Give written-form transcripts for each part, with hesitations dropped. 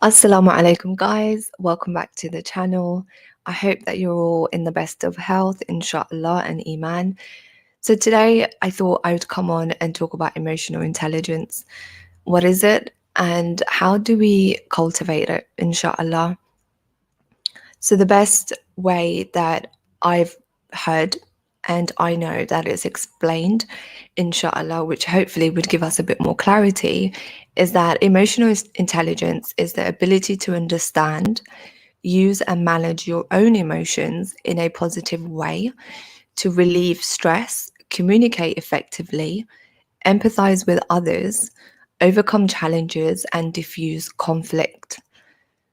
Assalamu alaikum, guys. Welcome back to the channel. I hope that you're all in the best of health, inshallah, and iman. So, today I thought I would come on and talk about emotional intelligence. What is it, and how do we cultivate it, inshallah? So, the best way that I've heard and I know that it's explained, inshallah, which hopefully would give us a bit more clarity, is that emotional intelligence is the ability to understand, use, and manage your own emotions in a positive way, to relieve stress, communicate effectively, empathize with others, overcome challenges, and diffuse conflict.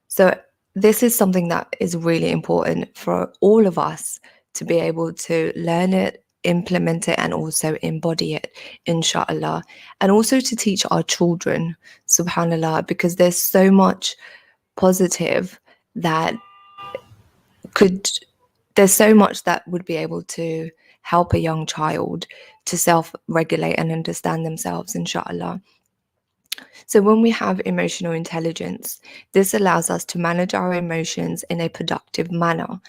So, this is something that is really important for all of us to be able to learn it, implement it, and also embody it, inshallah. And also to teach our children, subhanallah, because there's so much positive that could, there's so much that would be able to help a young child to self regulate and understand themselves, inshallah. So, when we have emotional intelligence, this allows us to manage our emotions in a productive manner.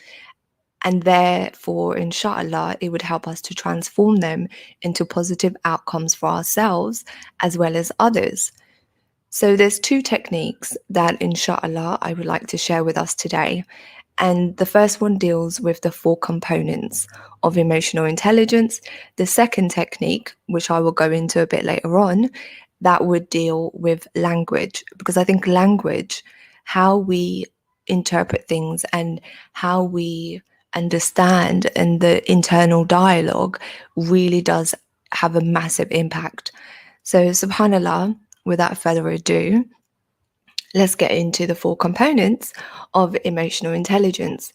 And therefore, inshallah, it would help us to transform them into positive outcomes for ourselves as well as others. So, there's two techniques that, inshallah, I would like to share with us today. And the first one deals with the four components of emotional intelligence. The second technique, which I will go into a bit later on, that would deal with language, because I think language, how we interpret things and how we understand, and the internal dialogue really does have a massive impact. So, subhanallah, without further ado, let's get into the four components of emotional intelligence.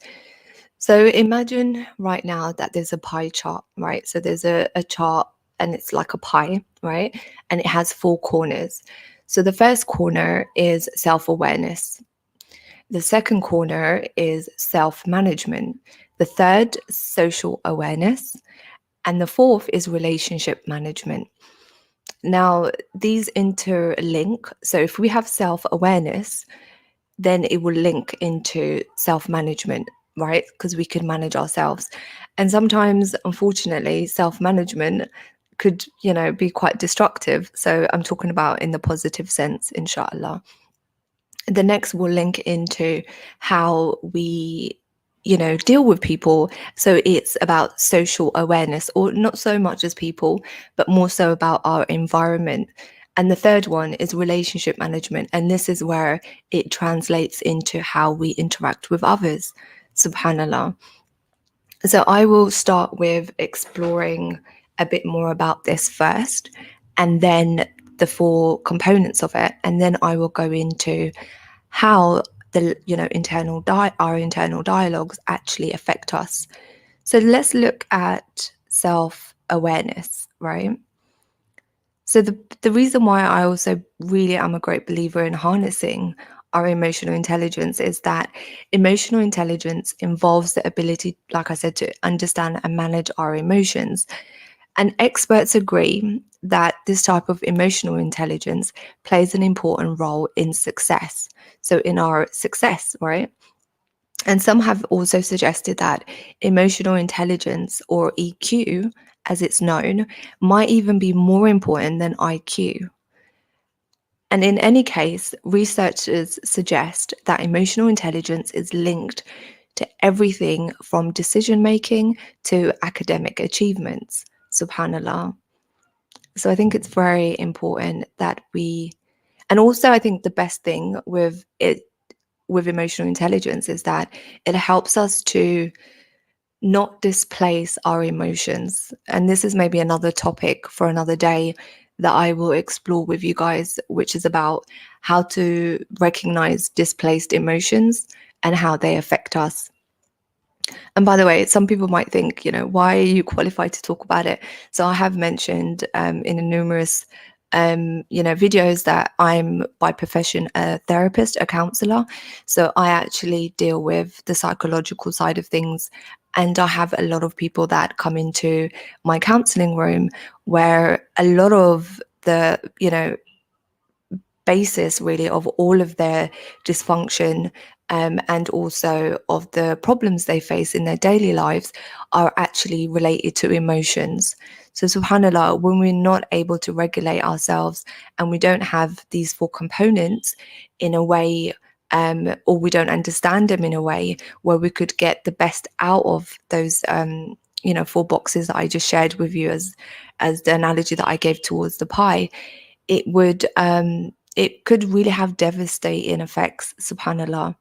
So imagine right now that there's a pie chart, right? So there's a chart and it's like a pie, right? And it has four corners. So the first corner is self-awareness. The second corner is self-management. The third, social awareness. And the fourth is relationship management. Now, these interlink. So if we have self-awareness, then it will link into self-management, right? Because we can manage ourselves. And sometimes, unfortunately, self-management could, be quite destructive. So I'm talking about in the positive sense, inshallah. The next will link into how we deal with people. So it's about social awareness, or not so much as people, but more so about our environment. And the third one is relationship management, and this is where it translates into how we interact with others, subhanallah. So I will start with exploring a bit more about this first, and then the four components of it, and then I will go into how the our internal dialogues actually affect us. So let's look at self-awareness, right? So the reason why I also really am a great believer in harnessing our emotional intelligence is that emotional intelligence involves the ability, like I said, to understand and manage our emotions. And experts agree that this type of emotional intelligence plays an important role in success. So, in our success, right? And some have also suggested that emotional intelligence, or EQ, as it's known, might even be more important than IQ. And in any case, researchers suggest that emotional intelligence is linked to everything from decision making to academic achievements. Subhanallah. So I think it's very important that and also I think the best thing with emotional intelligence is that it helps us to not displace our emotions. And this is maybe another topic for another day that I will explore with you guys, which is about how to recognize displaced emotions and how they affect us. And by the way, some people might think, why are you qualified to talk about it? So I have mentioned in a numerous videos that I'm by profession a therapist, a counselor. So I actually deal with the psychological side of things. And I have a lot of people that come into my counseling room where a lot of the, basis really of all of their dysfunction, and also of the problems they face in their daily lives are actually related to emotions. So subhanallah, when we're not able to regulate ourselves and we don't have these four components in a way, or we don't understand them in a way where we could get the best out of those, four boxes that I just shared with you as the analogy that I gave towards the pie, it could really have devastating effects, subhanallah.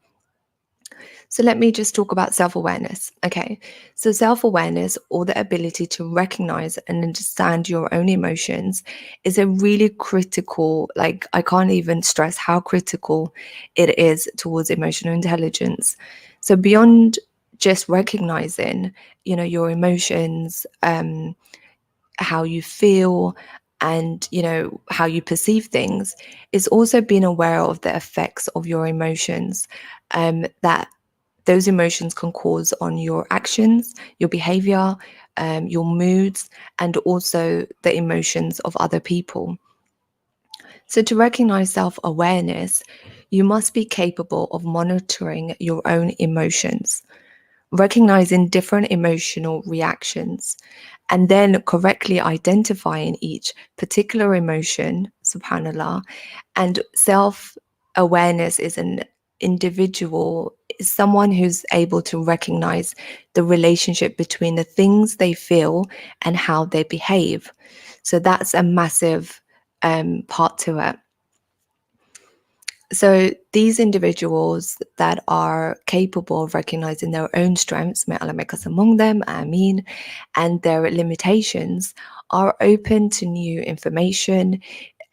So let me just talk about self-awareness. Okay. So self-awareness, or the ability to recognize and understand your own emotions, is a really critical, like I can't even stress how critical it is towards emotional intelligence. So beyond just recognizing, your emotions, how you feel, and how you perceive things, is also being aware of the effects of your emotions, that those emotions can cause on your actions, your behavior, your moods, and also the emotions of other people. So, to recognize self awareness, you must be capable of monitoring your own emotions, recognizing different emotional reactions, and then correctly identifying each particular emotion, subhanallah. And self awareness is an individual, is someone who's able to recognize the relationship between the things they feel and how they behave. So that's a massive part to it. So these individuals that are capable of recognizing their own strengths, may Allah make us among them, Ameen, and their limitations, are open to new information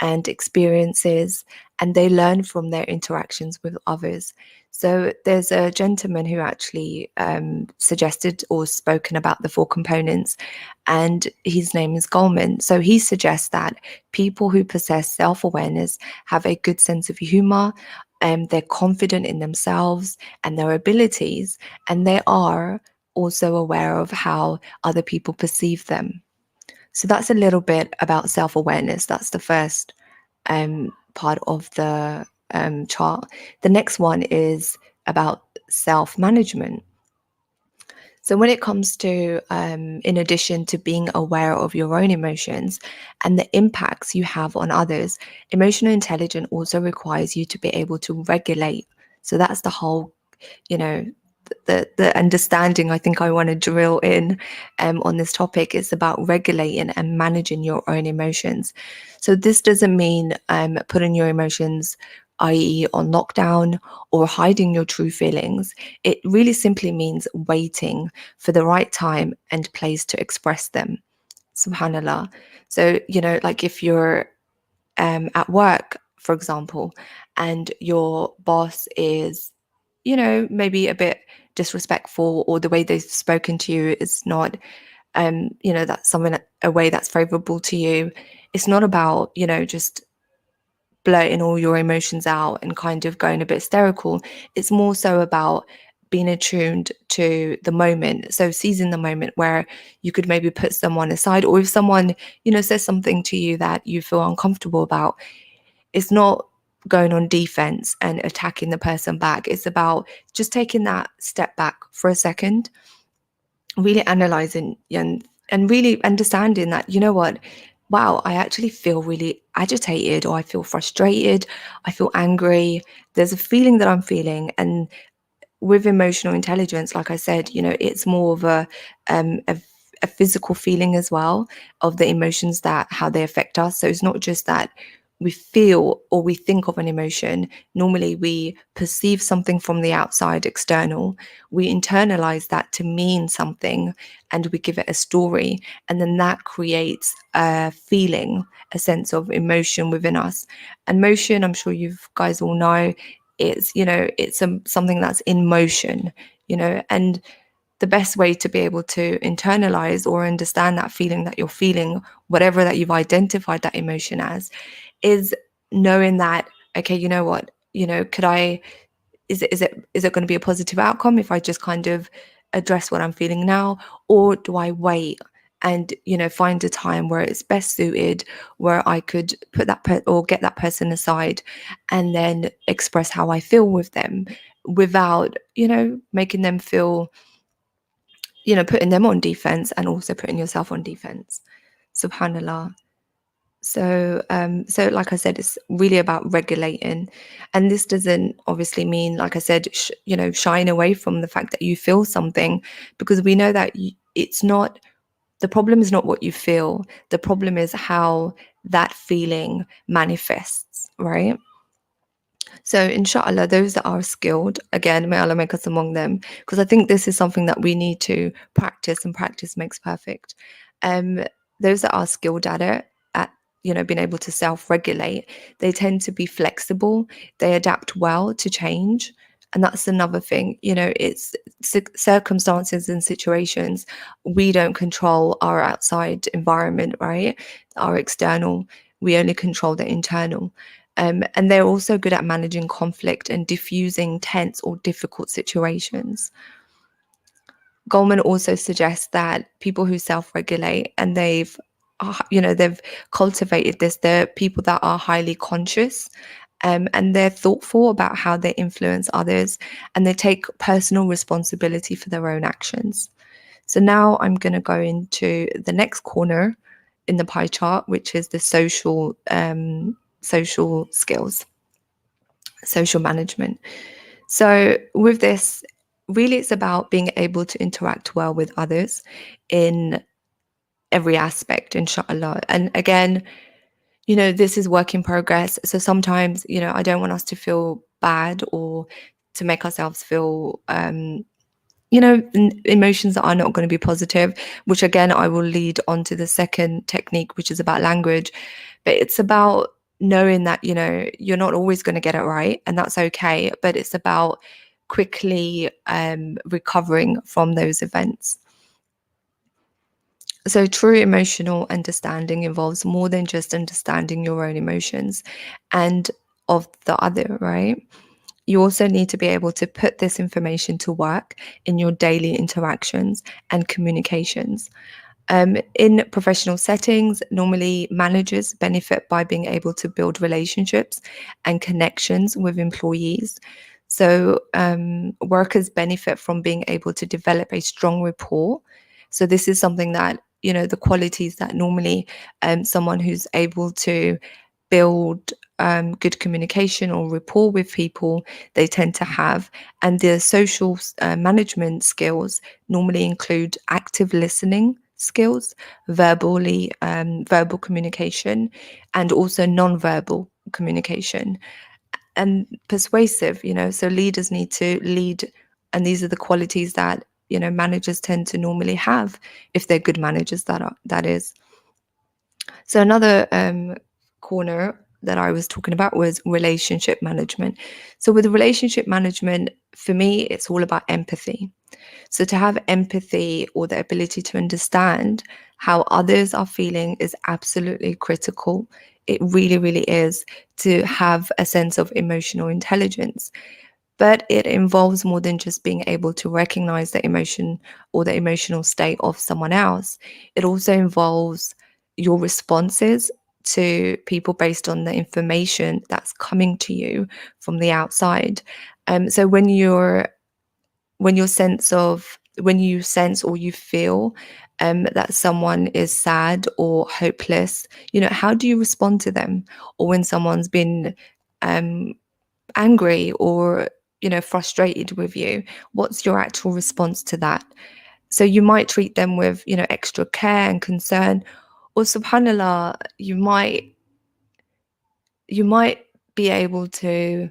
and experiences, and they learn from their interactions with others. So there's a gentleman who actually suggested or spoken about the four components, and his name is Goldman. So he suggests that people who possess self-awareness have a good sense of humor, they're confident in themselves and their abilities, and they are also aware of how other people perceive them. So that's a little bit about self-awareness. That's the first part of the chart. The next one is about self-management. So, when it comes to, in addition to being aware of your own emotions and the impacts you have on others, emotional intelligence also requires you to be able to regulate. So, that's the whole, you know, the understanding I think I want to drill in on this topic is about regulating and managing your own emotions. So this doesn't mean putting your emotions, i.e., on lockdown or hiding your true feelings. It really simply means waiting for the right time and place to express them. Subhanallah. So, like if you're at work, for example, and your boss is, maybe a bit disrespectful, or the way they've spoken to you is not, that's something, a way that's favorable to you. It's not about, just blurting all your emotions out and kind of going a bit hysterical. It's more so about being attuned to the moment. So seizing the moment where you could maybe put someone aside, or if someone, says something to you that you feel uncomfortable about, it's not going on defense and attacking the person back. It's about just taking that step back for a second, really analyzing and really understanding that, what, wow, I actually feel really agitated, or I feel frustrated, I feel angry. There's a feeling that I'm feeling. And with emotional intelligence, like I said, it's more of a physical feeling as well, of the emotions, that how they affect us. So it's not just that we feel or we think of an emotion. Normally we perceive something from the outside, external, we internalize that to mean something, and we give it a story, and then that creates a feeling, a sense of emotion within us. And motion, I'm sure you guys all know, it's something that's in motion, and the best way to be able to internalize or understand that feeling that you're feeling, whatever that you've identified that emotion as, is knowing that, okay, you know what, could I, is it going to be a positive outcome if I just kind of address what I'm feeling now, or do I wait and, find a time where it's best suited, where I could put or get that person aside and then express how I feel with them without, making them feel, putting them on defense and also putting yourself on defense. Subhanallah. So like I said, it's really about regulating, and this doesn't obviously mean, like I said, shying away from the fact that you feel something, because we know that it's not, the problem is not what you feel. The problem is how that feeling manifests, right? So inshallah, those that are skilled, again, may Allah make us among them, because I think this is something that we need to practice, and practice makes perfect. Um, those that are skilled at it, at being able to self-regulate, they tend to be flexible. They adapt well to change, and that's another thing. It's circumstances and situations. We don't control our outside environment, right? Our external. We only control the internal. And they're also good at managing conflict and diffusing tense or difficult situations. Goldman also suggests that people who self-regulate and they've cultivated this, they're people that are highly conscious, and they're thoughtful about how they influence others, and they take personal responsibility for their own actions. So now I'm going to go into the next corner in the pie chart, which is the social skills, social management. So with this, really it's about being able to interact well with others in every aspect, inshallah. And again, this is work in progress. So sometimes, I don't want us to feel bad or to make ourselves feel emotions that are not going to be positive, which again, I will lead on to the second technique, which is about language. But it's about knowing that, you're not always going to get it right, and that's okay. But it's about quickly recovering from those events. So true emotional understanding involves more than just understanding your own emotions and of the other, right? You also need to be able to put this information to work in your daily interactions and communications. In professional settings, normally managers benefit by being able to build relationships and connections with employees. So workers benefit from being able to develop a strong rapport. So this is something that, the qualities that normally someone who's able to build good communication or rapport with people, they tend to have. And the social management skills normally include active listening skills, verbal communication, and also non-verbal communication, and persuasive. So leaders need to lead, and these are the qualities that managers tend to normally have, if they're good managers, that is. So another corner that I was talking about was relationship management. So with relationship management, for me, it's all about empathy. So to have empathy, or the ability to understand how others are feeling, is absolutely critical. It really, really is, to have a sense of emotional intelligence. But it involves more than just being able to recognize the emotion or the emotional state of someone else. It also involves your responses to people based on the information that's coming to you from the outside. So when you sense or you feel that someone is sad or hopeless, how do you respond to them? Or when someone's been angry or frustrated with you, what's your actual response to that? So you might treat them with extra care and concern, or subhanallah, you might be able to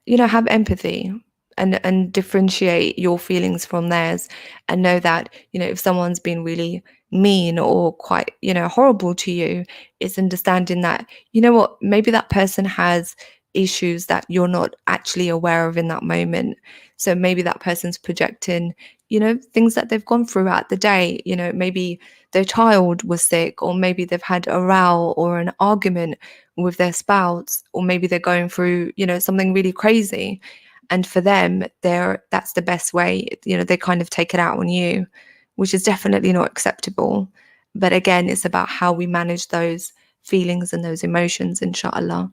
have empathy and differentiate your feelings from theirs, and know that if someone's been really mean or quite horrible to you, it's understanding that what, maybe that person has issues that you're not actually aware of in that moment. So maybe that person's projecting things that they've gone through at the day. Maybe their child was sick, or maybe they've had a row or an argument with their spouse, or maybe they're going through something really crazy, and for them, that's the best way. They kind of take it out on you, which is definitely not acceptable. But again, it's about how we manage those feelings and those emotions, inshallah.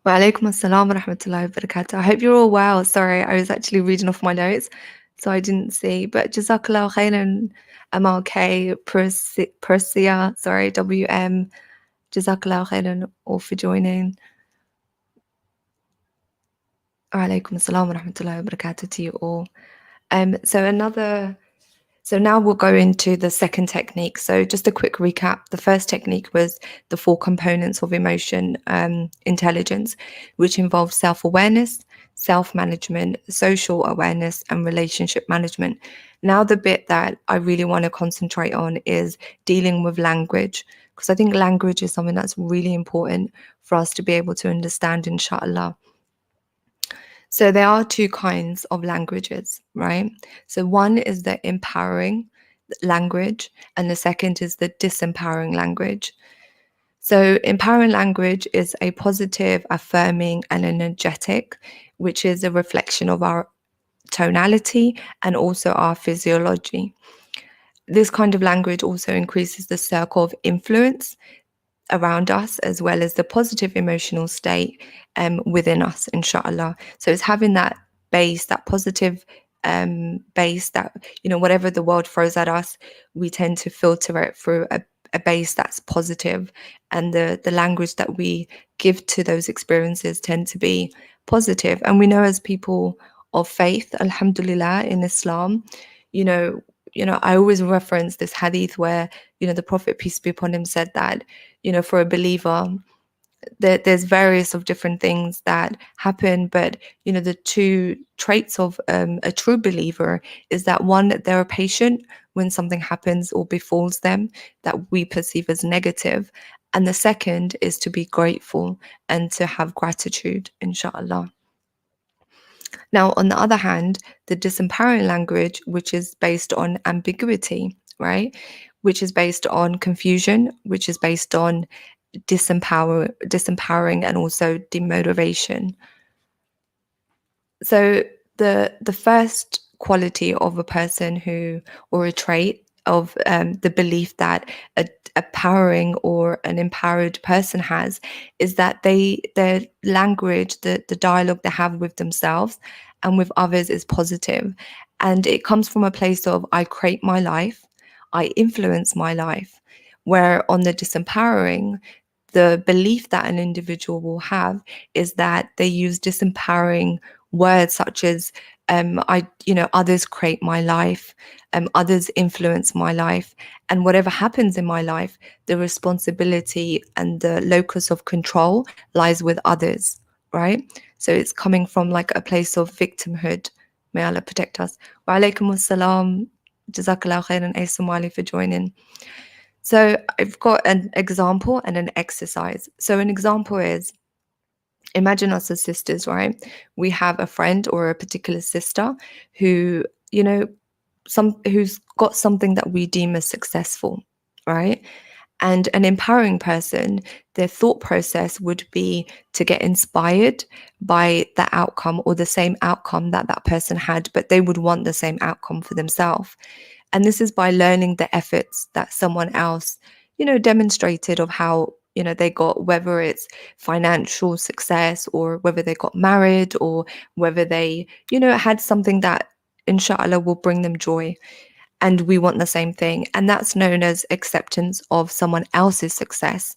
Wa alaikum assalam wa rahmatullahi wa barakatuh. I hope you're all well. Sorry, I was actually reading off my notes, so I didn't see. But Jazakallah khairan, MLK, Persia, sorry, WM. Jazakallah khairan all for joining. Wa alaikum assalam wa rahmatullahi wa barakatuh to you all. So now we'll go into the second technique. So just a quick recap. The first technique was the 4 components of emotion intelligence, which involves self-awareness, self-management, social awareness, and relationship management. Now the bit that I really want to concentrate on is dealing with language, because I think language is something that's really important for us to be able to understand, inshallah. So there are 2 kinds of languages, right? So one is the empowering language, and the second is the disempowering language. So empowering language is a positive, affirming, and energetic, which is a reflection of our tonality and also our physiology. This kind of language also increases the circle of influence around us, as well as the positive emotional state within us, inshallah. So it's having that base, that positive base that, whatever the world throws at us, we tend to filter it through a base that's positive, and the language that we give to those experiences tend to be positive. And we know, as people of faith, alhamdulillah, in Islam, you know, I always reference this hadith where, the Prophet, peace be upon him, said that, for a believer, there's various of different things that happen, but, the 2 traits of a true believer is that, one, they're patient when something happens or befalls them that we perceive as negative. And the second is to be grateful and to have gratitude, inshallah. Now, on the other hand, the disempowering language, which is based on ambiguity, right? Which is based on confusion, which is based on disempowering and also demotivation. So the first quality of a person who, or a trait of the belief that a powering or an empowered person has, is that their language, the dialogue they have with themselves and with others, is positive, and it comes from a place of, I create my life, I influence my life. Where on the disempowering, the belief that an individual will have is that they use disempowering words such as others create my life, others influence my life, and whatever happens in my life, the responsibility and the locus of control lies with others, right? So it's coming from like a place of victimhood. May Allah protect us. Wa alaikum assalam. Jazakallah khairan, Somali, for joining. So I've got an example and an exercise. So an example is, imagine us as sisters, right? We have a friend or a particular sister who, who's got something that we deem as successful, right? And an empowering person, their thought process would be to get inspired by the outcome or the same outcome that that person had, but they would want the same outcome for themselves. And this is by learning the efforts that someone else, demonstrated of how, they got, whether it's financial success or whether they got married or whether they, had something that inshallah will bring them joy. And we want the same thing. And that's known as acceptance of someone else's success.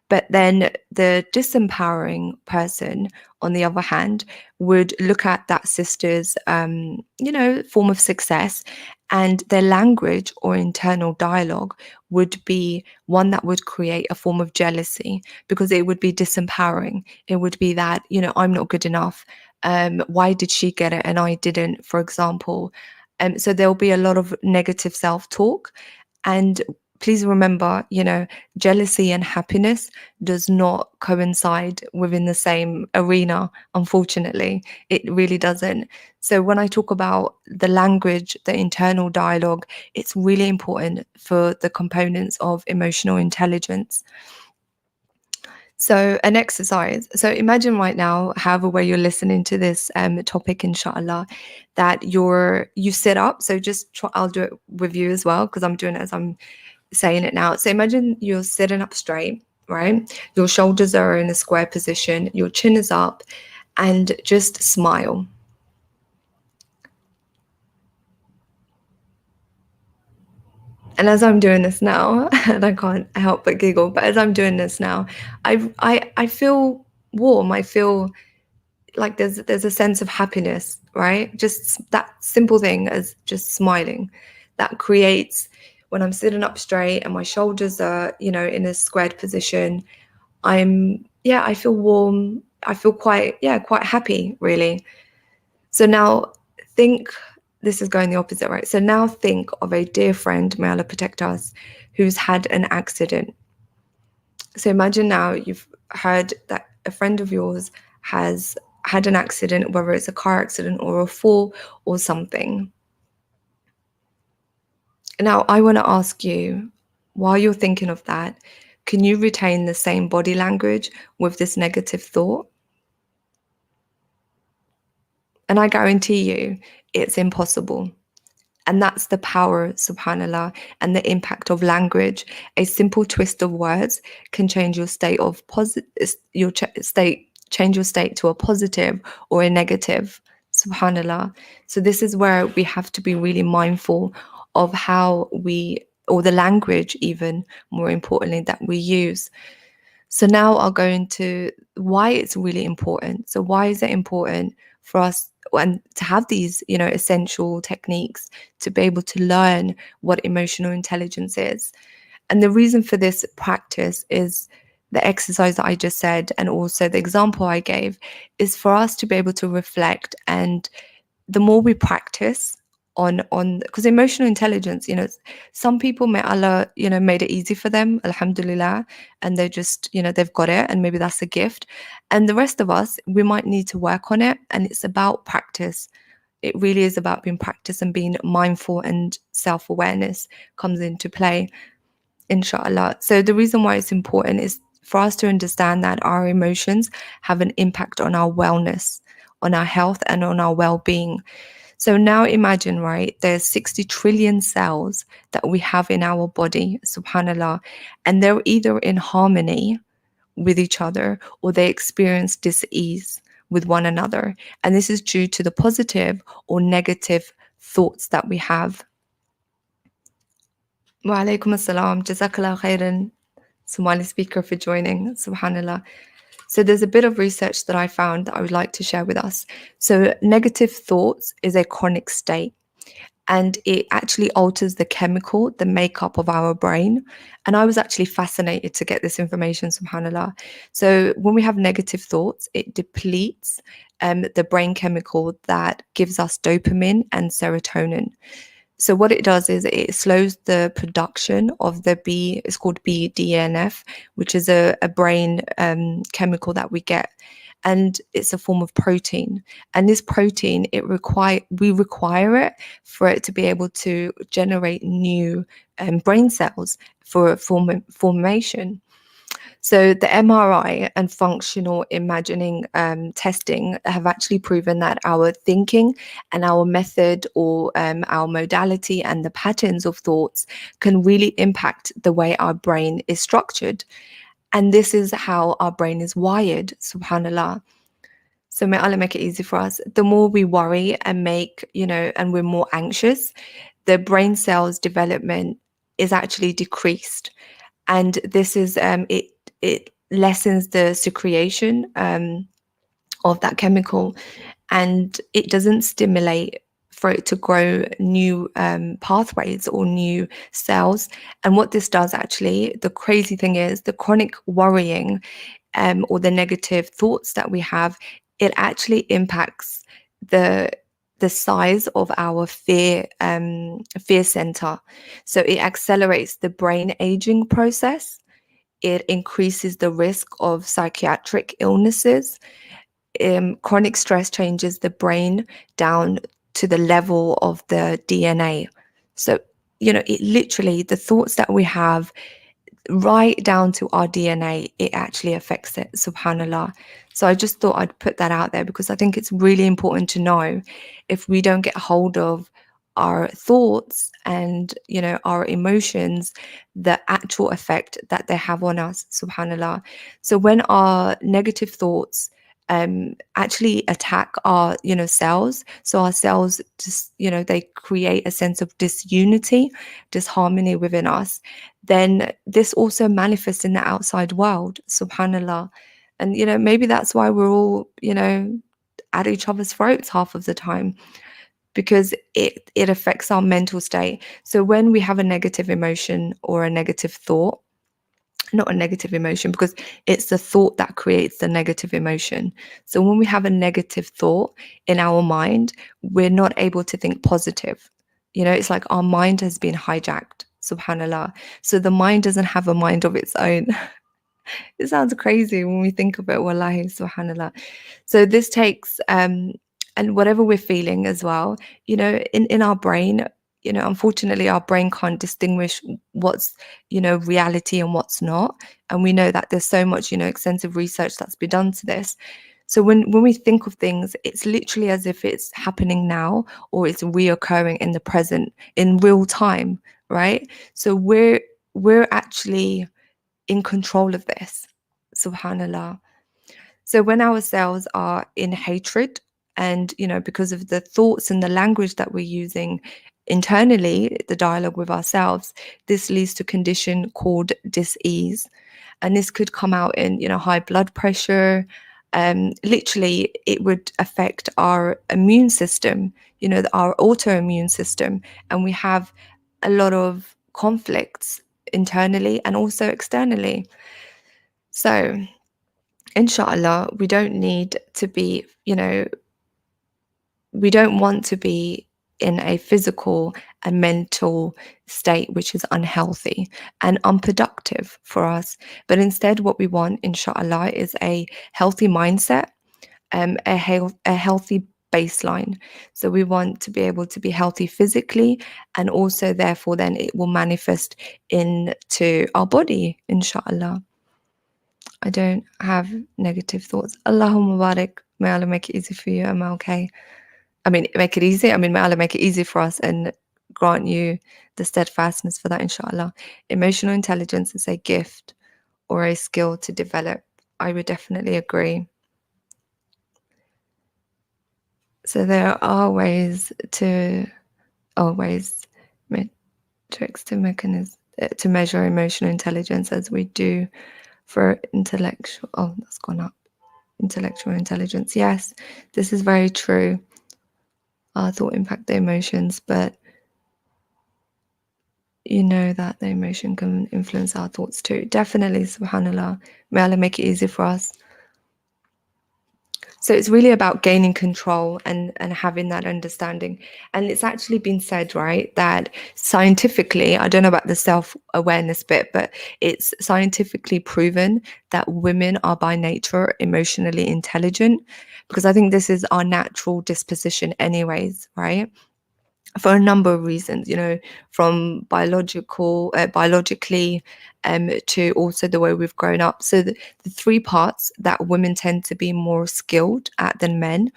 But then the disempowering person, on the other hand, would look at that sister's, form of success, and their language or internal dialogue would be one that would create a form of jealousy, because it would be disempowering. It would be that, I'm not good enough. Why did she get it and I didn't, for example? So there'll be a lot of negative self-talk. And please remember, jealousy and happiness does not coincide within the same arena, unfortunately. It really doesn't. So when I talk about the language, the internal dialogue, it's really important for the components of emotional intelligence. So an exercise. So imagine right now, however way you're listening to this topic, inshallah, that you sit up. So just try, I'll do it with you as well because I'm doing it as I'm saying it now. So imagine you're sitting up straight, right? Your shoulders are in a square position, your chin is up, and just smile. And as I'm doing this now, and I can't help but giggle, but as I'm doing this now, I feel warm. I feel like there's a sense of happiness, right? Just that simple thing as just smiling, that creates when I'm sitting up straight and my shoulders are, in a squared position. I feel warm. I feel quite happy, really. So now think this is going the opposite, right? So now think of a dear friend, may Allah protect us, who's had an accident. So imagine now you've heard that a friend of yours has had an accident, whether it's a car accident or a fall or something. Now, I want to ask you, while you're thinking of that, can you retain the same body language with this negative thought? And I guarantee you, it's impossible. And that's the power, subhanallah, and the impact of language. A simple twist of words can change your state of change your state to a positive or a negative, subhanallah. So this is where we have to be really mindful of or the language, even more importantly, that we use. So now I'll go into why it's really important. So why is it important for us and to have these, essential techniques to be able to learn what emotional intelligence is? And the reason for this practice is the exercise that I just said, and also the example I gave, is for us to be able to reflect. And the more we practice on because emotional intelligence, some people, may Allah, made it easy for them, alhamdulillah, and they just, they've got it, and maybe that's a gift. And the rest of us, we might need to work on it, and it's about practice. It really is about being practice and being mindful, and self-awareness comes into play, inshallah. So the reason why it's important is for us to understand that our emotions have an impact on our wellness, on our health, and on our well-being. So now imagine, right, there's 60 trillion cells that we have in our body, subhanallah, and they're either in harmony with each other or they experience dis-ease with one another. And this is due to the positive or negative thoughts that we have. Wa alaikum assalam, jazakallah khairan, Somali speaker, for joining, subhanallah. So there's a bit of research that I found that I would like to share with us. So negative thoughts is a chronic state, and it actually alters the makeup of our brain. And I was actually fascinated to get this information, subhanallah. So when we have negative thoughts, it depletes the brain chemical that gives us dopamine and serotonin. So what it does is it slows the production of it's called BDNF, which is a brain chemical that we get. And it's a form of protein. And this protein, we require it for it to be able to generate new brain cells for formation. So the MRI and functional imagining testing have actually proven that our thinking and our method, or our modality and the patterns of thoughts, can really impact the way our brain is structured. And this is how our brain is wired, subhanallah. So may Allah make it easy for us. The more we worry and and we're more anxious, the brain cells development is actually decreased. And this is it lessens the secretion of that chemical, and it doesn't stimulate for it to grow new pathways or new cells. And what this does, actually, the crazy thing is, the chronic worrying or the negative thoughts that we have, it actually impacts the size of our fear center. So it accelerates the brain aging process. It increases the risk of psychiatric illnesses. Chronic stress changes the brain down to the level of the DNA. So, it literally, the thoughts that we have, right down to our DNA, it actually affects it, subhanallah. So I just thought I'd put that out there because I think it's really important to know, if we don't get hold of our thoughts and, our emotions, the actual effect that they have on us, subhanallah. So when our negative thoughts actually attack our, cells, so our cells just, they create a sense of disunity, disharmony within us, then this also manifests in the outside world, subhanallah. And maybe that's why we're all, at each other's throats half of the time, because it affects our mental state. So when we have a negative emotion or a negative thought, not a negative emotion, because it's the thought that creates the negative emotion. So when we have a negative thought in our mind, we're not able to think positive. It's like our mind has been hijacked, subhanallah. So the mind doesn't have a mind of its own. It sounds crazy when we think of it, wallahi, subhanallah. So this takes and whatever we're feeling as well, in our brain, unfortunately our brain can't distinguish what's, reality and what's not. And we know that there's so much, extensive research that's been done to this. So when we think of things, it's literally as if it's happening now, or it's reoccurring in the present in real time, right? So we're actually in control of this, subhanallah. So when our cells are in hatred, and because of the thoughts and the language that we're using internally, the dialogue with ourselves, this leads to a condition called dis-ease. And this could come out in high blood pressure. Literally it would affect our immune system, our autoimmune system. And we have a lot of conflicts internally and also externally. So inshallah, we don't need to be, we don't want to be in a physical and mental state which is unhealthy and unproductive for us. But instead, what we want, inshallah, is a healthy mindset, a healthy baseline. So we want to be able to be healthy physically, and also therefore then it will manifest into our body, inshallah. I don't have negative thoughts. Allahumma barik. May Allah make it easy for you. Am I okay? I mean, make it easy. I mean, may Allah make it easy for us and grant you the steadfastness for that, inshallah. Emotional intelligence is a gift or a skill to develop. I would definitely agree. So there are ways to, metrics to mechanism to measure emotional intelligence, as we do for intellectual. Oh, that's gone up. Intellectual intelligence. Yes, this is very true. Our thought impact the emotions, but that the emotion can influence our thoughts too. Definitely, subhanallah. May Allah make it easy for us. So it's really about gaining control and having that understanding. And it's actually been said, right, that scientifically, I don't know about the self-awareness bit, but it's scientifically proven that women are by nature emotionally intelligent, because I think this is our natural disposition anyways, right? For a number of reasons, from biologically, to also the way we've grown up. So the three parts that women tend to be more skilled at than men,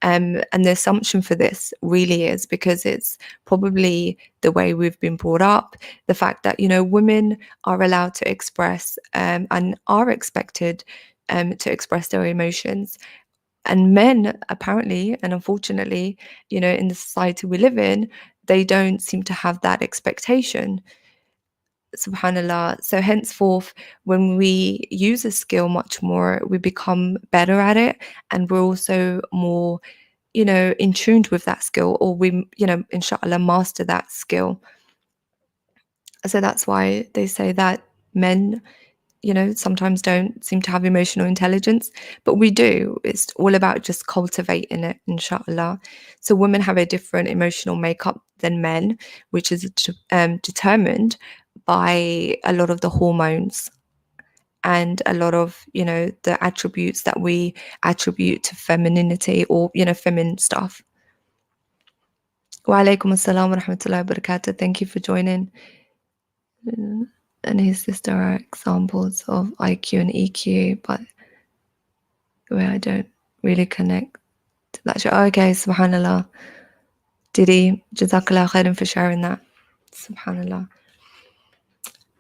and the assumption for this really is because it's probably the way we've been brought up, the fact that women are allowed to express, and are expected to express their emotions. And men, apparently, and unfortunately, in the society we live in, they don't seem to have that expectation. Subhanallah. So henceforth, when we use a skill much more, we become better at it, and we're also more, in tune with that skill, or we, inshallah, master that skill. So that's why they say that men, sometimes don't seem to have emotional intelligence, but we do. It's all about just cultivating it, inshallah. So women have a different emotional makeup than men, which is determined by a lot of the hormones and a lot of, the attributes that we attribute to femininity, or, feminine stuff. Wa alaikum assalam wa rahmatullahi wa barakatuh. Thank you for joining. and his sister are examples of IQ and EQ, but where I don't really connect to that show. Okay, subhanallah. Didi, jazakallah khairan for sharing that. Subhanallah.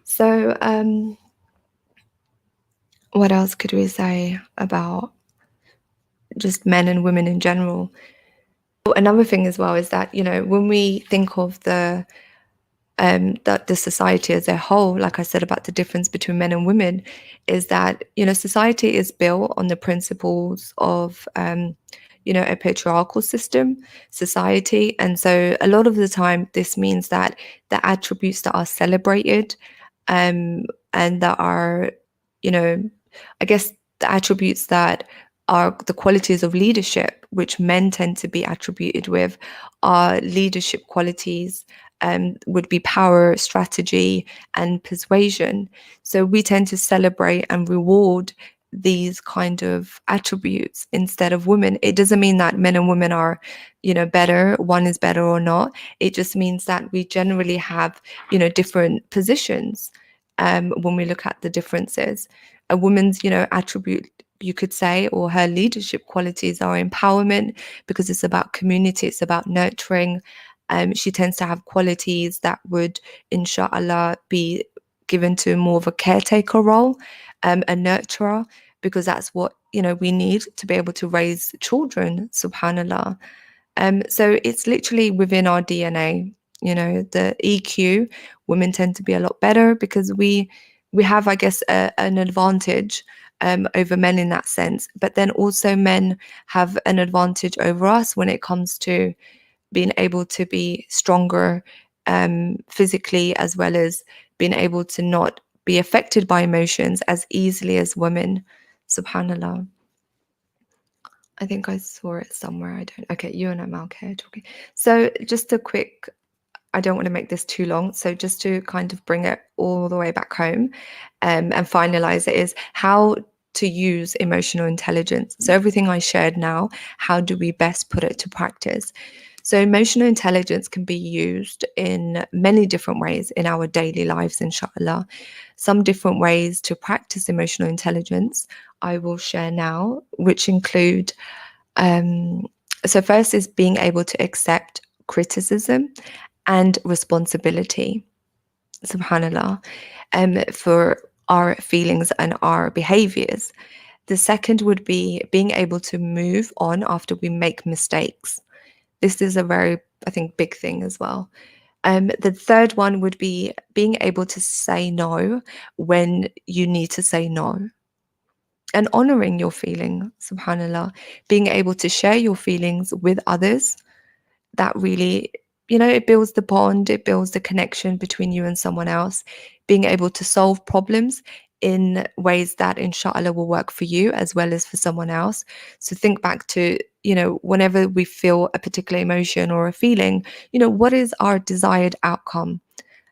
So, what else could we say about just men and women in general? Another thing as well is that, when we think of that the society as a whole, like I said about the difference between men and women, is that, society is built on the principles of, a patriarchal system, society. And so a lot of the time, this means that the attributes that are celebrated, and that are, you know, I guess the attributes that are the qualities of leadership, which men tend to be attributed with, are leadership qualities, would be power, strategy, and persuasion. So we tend to celebrate and reward these kind of attributes instead of women. It doesn't mean that men and women are, better, one is better or not. It just means that we generally have, different positions, when we look at the differences. A woman's, attribute, you could say, or her leadership qualities are empowerment, because it's about community, it's about nurturing. She tends to have qualities that would, inshallah, be given to more of a caretaker role, a nurturer, because that's what, we need to be able to raise children, subhanallah. So it's literally within our DNA. The EQ, women tend to be a lot better because we have, I guess, an advantage over men in that sense. But then also men have an advantage over us when it comes to being able to be stronger, physically, as well as being able to not be affected by emotions as easily as women. Subhanallah. I think I saw it somewhere. I don't. Okay, you and I'm okay talking. So just a quick, I don't want to make this too long. So just to kind of bring it all the way back home, and finalize it, is how to use emotional intelligence. So everything I shared now, how do we best put it to practice? So emotional intelligence can be used in many different ways in our daily lives, inshallah. Some different ways to practice emotional intelligence I will share now, which include, so first is being able to accept criticism and responsibility, subhanallah, for our feelings and our behaviors. The second would be being able to move on after we make mistakes. This is a very, I think, big thing as well. The third one would be being able to say no when you need to say no, and honoring your feeling, subhanallah, being able to share your feelings with others. That really, it builds the bond, it builds the connection between you and someone else. Being able to solve problems in ways that, inshallah, will work for you as well as for someone else. So think back to, whenever we feel a particular emotion or a feeling, what is our desired outcome?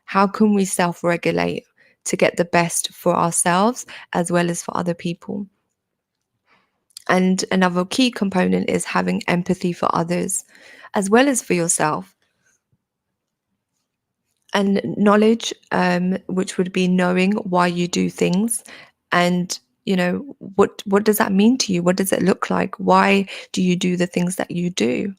How can we self-regulate to get the best for ourselves as well as for other people? And another key component is having empathy for others as well as for yourself. And knowledge, which would be knowing why you do things, and what does that mean to you? What does it look like? Why do you do the things that you do?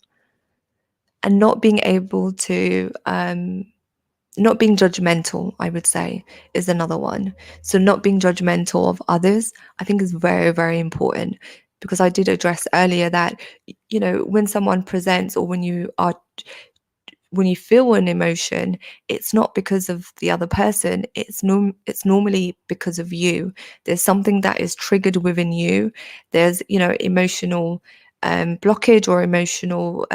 And not being able to, not being judgmental, I would say, is another one. So not being judgmental of others, I think, is very, very important, because I did address earlier that, when someone presents, or when you feel an emotion, it's not because of the other person. It's normally because of you. There's something that is triggered within you. There's, emotional blockage, or emotional,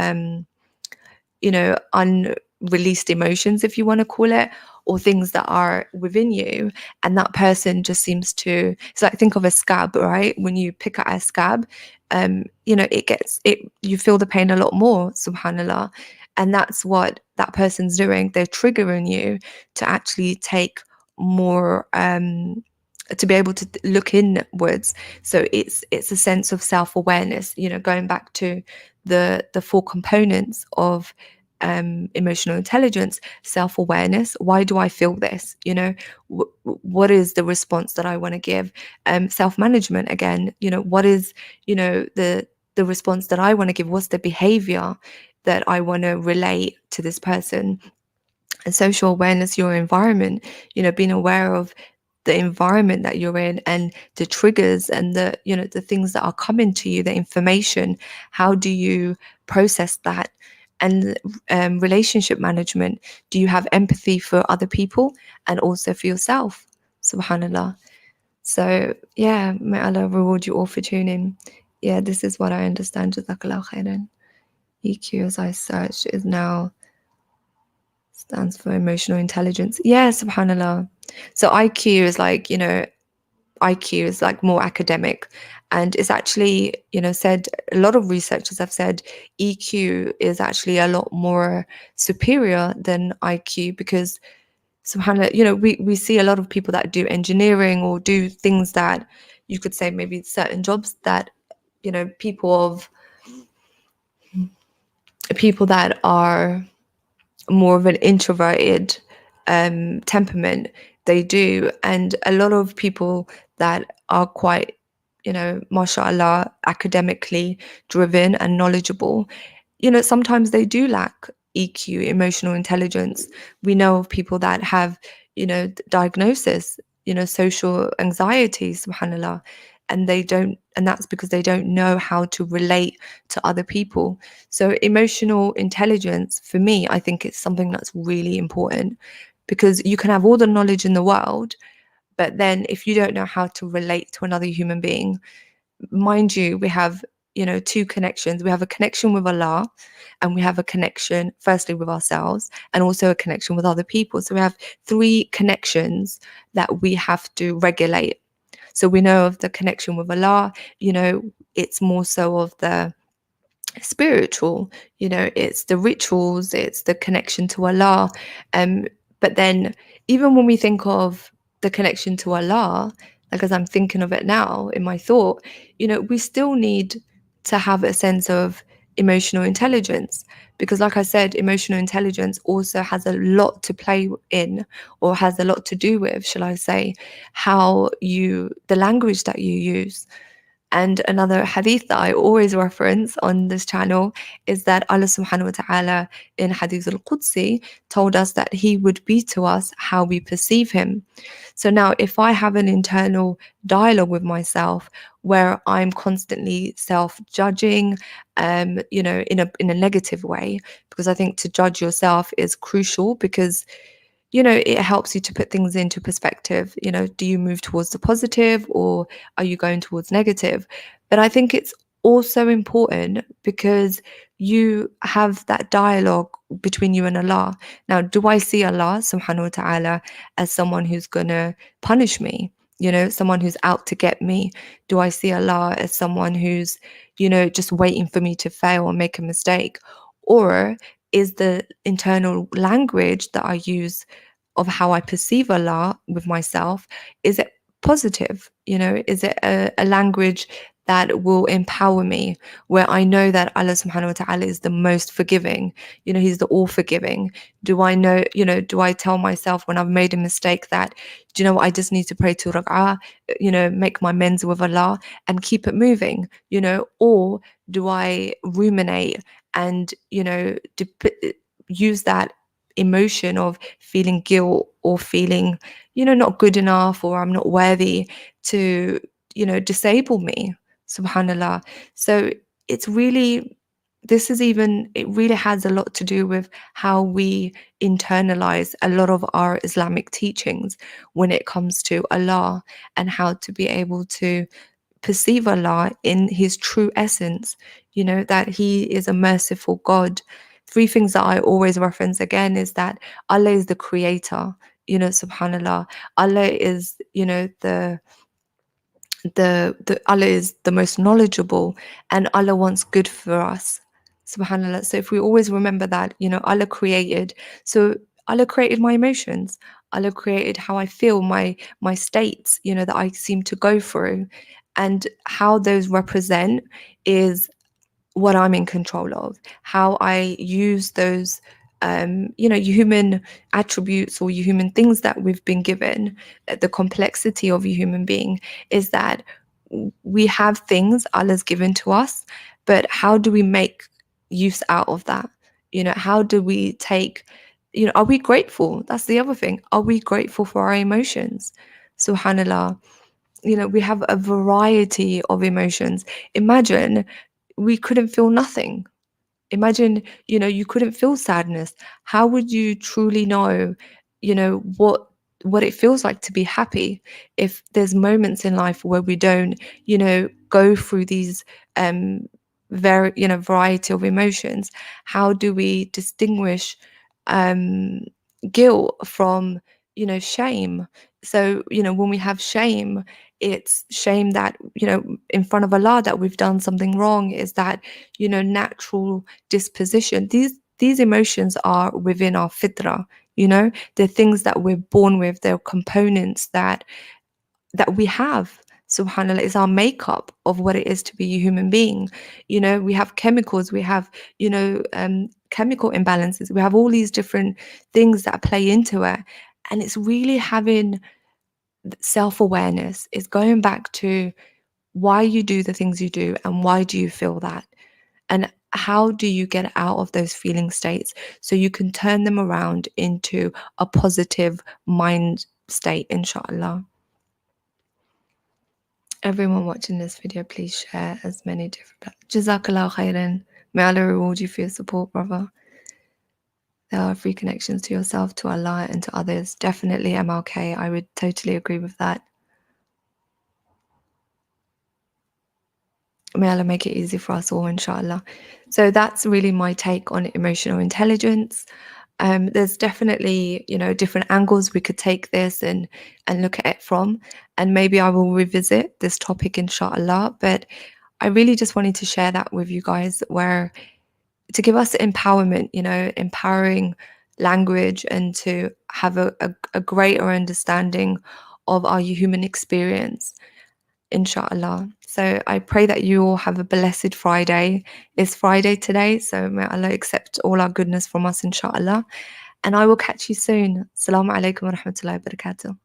unreleased emotions, if you want to call it, or things that are within you. And that person just seems to, it's like, think of a scab, right? When you pick at a scab, you feel the pain a lot more, subhanallah. And that's what that person's doing. They're triggering you to actually take more, to be able to look inwards. So it's a sense of self-awareness, going back to the four components of emotional intelligence, self-awareness. Why do I feel this? What is the response that I want to give? Self-management, again, what is, the response that I want to give? What's the behavior that I want to relate to this person? And social awareness, your environment, being aware of the environment that you're in and the triggers and the things that are coming to you, the information. How do you process that? And relationship management. Do you have empathy for other people and also for yourself? Subhanallah. So yeah, may Allah reward you all for tuning. Yeah, this is what I understand. Jazakallah khairan. EQ, as I searched, is now stands for emotional intelligence. Yeah, subhanallah. So IQ is like, IQ is like more academic, and it's actually, said, a lot of researchers have said EQ is actually a lot more superior than IQ, because subhanallah, we see a lot of people that do engineering or do things that you could say, maybe certain jobs that, people that are more of an introverted temperament, they do. And a lot of people that are quite, mashallah, academically driven and knowledgeable, sometimes they do lack EQ, emotional intelligence. We know of people that have, diagnosis, social anxiety, subhanallah, and that's because they don't know how to relate to other people. So emotional intelligence, for me, I think it's something that's really important, because you can have all the knowledge in the world, but then if you don't know how to relate to another human being, mind you, we have, two connections. We have a connection with Allah, and we have a connection, firstly, with ourselves, and also a connection with other people. So we have three connections that we have to regulate. So we know of the connection with Allah, it's more so of the spiritual, it's the rituals, it's the connection to Allah. But then even when we think of the connection to Allah, like as I'm thinking of it now in my thought, we still need to have a sense of emotional intelligence, because like I said, emotional intelligence also has a lot to play in, or has a lot to do with, shall I say, the language that you use. And another hadith that I always reference on this channel is that Allah subhanahu wa ta'ala in Hadith al-Qudsi told us that He would be to us how we perceive Him. So now if I have an internal dialogue with myself where I'm constantly self-judging, in a negative way, because I think to judge yourself is crucial, because it helps you to put things into perspective. Do you move towards the positive, or are you going towards negative? But I think it's also important because you have that dialogue between you and Allah. Now, do I see Allah subhanahu wa ta'ala as someone who's going to punish me? Someone who's out to get me? Do I see Allah as someone who's, just waiting for me to fail and make a mistake? Or is the internal language that I use of how I perceive Allah with myself, is it positive? Is it a language that will empower me, where I know that Allah subhanahu wa ta'ala is the most forgiving, He's the all forgiving? Do I know, do I tell myself when I've made a mistake that, do you know what, I just need to pray to Raq'ah, make my amends with Allah and keep it moving, or do I ruminate and, use that emotion of feeling guilt, or feeling, not good enough, or I'm not worthy, to, disable me, subhanallah. So it's really, it really has a lot to do with how we internalize a lot of our Islamic teachings when it comes to Allah, and how to be able to perceive Allah in His true essence, that He is a merciful God. Three things that I always reference again is that Allah is the creator, subhanallah. Allah is, the Allah is the most knowledgeable, and Allah wants good for us, subhanallah. So if we always remember that, Allah created, so Allah created my emotions, Allah created how I feel, my states, that I seem to go through, and how those represent is what I'm in control of, how I use those, human attributes or human things that we've been given. The complexity of a human being is that we have things Allah's given to us, but how do we make use out of that? How do we take, are we grateful? That's the other thing. Are we grateful for our emotions? Subhanallah. We have a variety of emotions. Imagine we couldn't feel nothing. Imagine, you couldn't feel sadness. How would you truly know, what it feels like to be happy if there's moments in life where we don't, go through these very, variety of emotions? How do we distinguish um guilt from, shame? So, when we have shame, it's shame that, in front of Allah, that we've done something wrong. Is that, natural disposition? These emotions are within our fitra. They're things that we're born with. They're components that we have. Subhanallah, is our makeup of what it is to be a human being. We have chemicals, we have, chemical imbalances, we have all these different things that play into it. And it's really having self-awareness. Is going back to why you do the things you do and why do you feel that, and how do you get out of those feeling states so you can turn them around into a positive mind state, inshallah. Everyone watching this video, please share as many different. Jazakallah khairan. May Allah reward you for your support, brother. There are free connections to yourself, to Allah, and to others. Definitely MLK. I would totally agree with that. May Allah make it easy for us all, inshallah. So that's really my take on emotional intelligence. There's definitely, different angles we could take this and look at it from. And maybe I will revisit this topic, inshallah. But I really just wanted to share that with you guys, where to give us empowerment, empowering language, and to have a greater understanding of our human experience, inshallah. So I pray that you all have a blessed Friday. It's Friday today, so may Allah accept all our goodness from us, inshallah. And I will catch you soon. Assalamu alaikum wa rahmatullahi wa barakatuh.